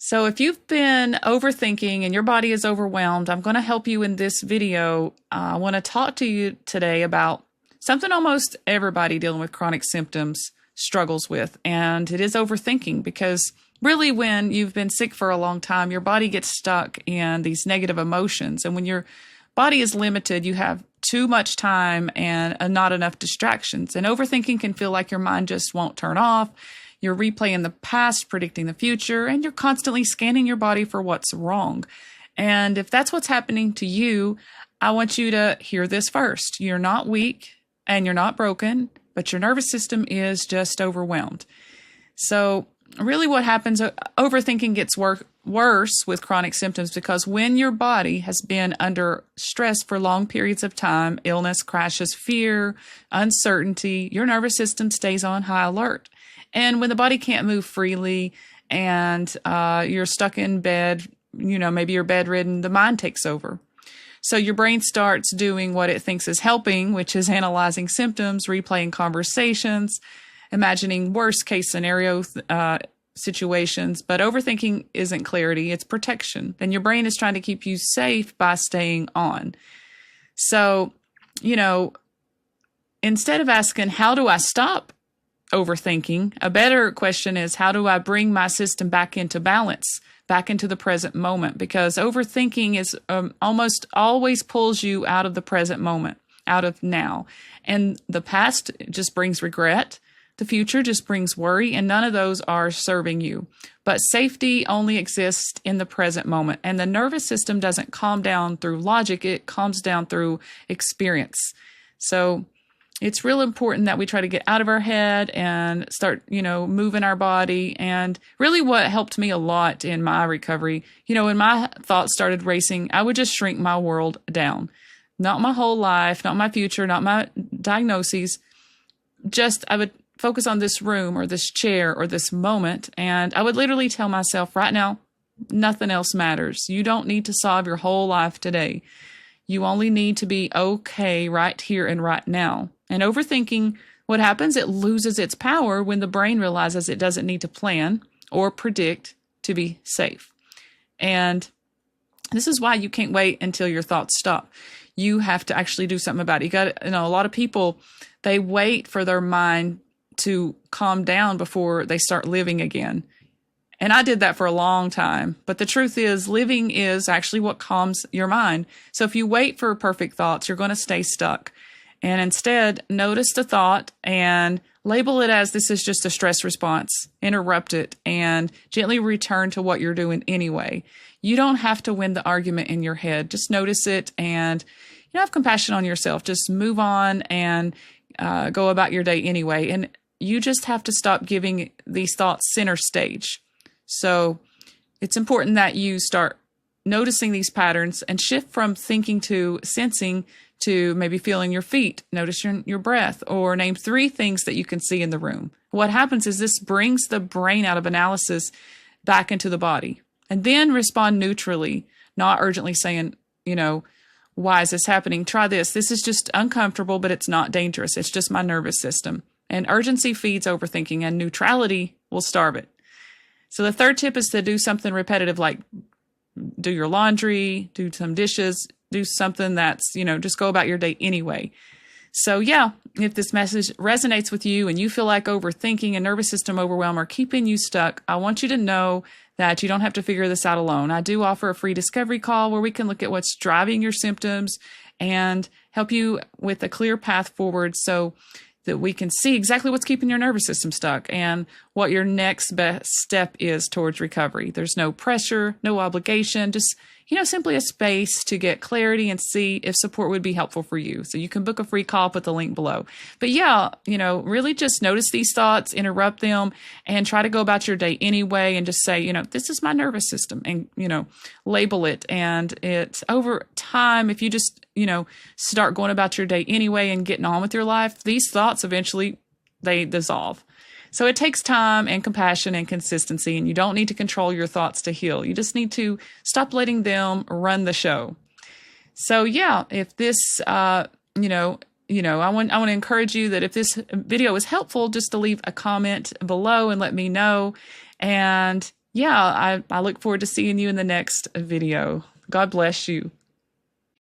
So if you've been overthinking and your body is overwhelmed, I'm going to help you in this video. I want to talk to you today about something almost everybody dealing with chronic symptoms struggles with, and it is overthinking, because really when you've been sick for a long time, your body gets stuck in these negative emotions. And when your body is limited, you have too much time and not enough distractions. And overthinking can feel like your mind just won't turn off. You're replaying the past, predicting the future, and you're constantly scanning your body for what's wrong. And if that's what's happening to you, I want you to hear this first. You're not weak and you're not broken, but your nervous system is just overwhelmed. So really what happens, overthinking gets worse with chronic symptoms, because when your body has been under stress for long periods of time, illness, crashes, fear, uncertainty, your nervous system stays on high alert. And when the body can't move freely and you're stuck in bed, maybe you're bedridden, the mind takes over. So your brain starts doing what it thinks is helping, which is analyzing symptoms, replaying conversations, imagining worst case scenario situations. But overthinking isn't clarity, it's protection. And your brain is trying to keep you safe by staying on. So, instead of asking, how do I stop overthinking, a better question is, how do I bring my system back into balance, back into the present moment? Because overthinking is almost always pulls you out of the present moment, out of now. And the past just brings regret. The future just brings worry, and none of those are serving you. But safety only exists in the present moment. And the nervous system doesn't calm down through logic, it calms down through experience. So it's real important that we try to get out of our head and start, moving our body. And really what helped me a lot in my recovery, when my thoughts started racing, I would just shrink my world down. Not my whole life, not my future, not my diagnoses. Just I would focus on this room or this chair or this moment. And I would literally tell myself, right now, nothing else matters. You don't need to solve your whole life today. You only need to be okay right here and right now. And overthinking, what happens, it loses its power when the brain realizes it doesn't need to plan or predict to be safe. And this is why you can't wait until your thoughts stop. You have to actually do something about it. You got, a lot of people, they wait for their mind to calm down before they start living again. And I did that for a long time. But the truth is, living is actually what calms your mind. So if you wait for perfect thoughts, you're going to stay stuck. And instead, notice the thought and label it as, this is just a stress response. Interrupt it and gently return to what you're doing anyway. You don't have to win the argument in your head. Just notice it and have compassion on yourself. Just move on and go about your day anyway. And you just have to stop giving these thoughts center stage. So it's important that you start noticing these patterns and shift from thinking to sensing, to maybe feeling your feet, notice your breath, or name 3 things that you can see in the room. What happens is this brings the brain out of analysis back into the body. And then respond neutrally, not urgently saying, why is this happening? Try this. This is just uncomfortable, but it's not dangerous. It's just my nervous system. And urgency feeds overthinking, and neutrality will starve it. So the third tip is to do something repetitive, like do your laundry, do some dishes, do something that's, just go about your day anyway. So if this message resonates with you and you feel like overthinking and nervous system overwhelm are keeping you stuck, I want you to know that you don't have to figure this out alone. I do offer a free discovery call where we can look at what's driving your symptoms and help you with a clear path forward, so that we can see exactly what's keeping your nervous system stuck and what your next best step is towards recovery. There's no pressure, no obligation, just, simply a space to get clarity and see if support would be helpful for you. So you can book a free call, put the link below. But really just notice these thoughts, interrupt them, and try to go about your day anyway, and just say, this is my nervous system, and, label it. And it's over time, if you just, start going about your day anyway and getting on with your life, these thoughts eventually, they dissolve. So it takes time and compassion and consistency, and you don't need to control your thoughts to heal. You just need to stop letting them run the show. So if this, I want to encourage you that if this video is helpful, just to leave a comment below and let me know. And yeah, I look forward to seeing you in the next video. God bless you.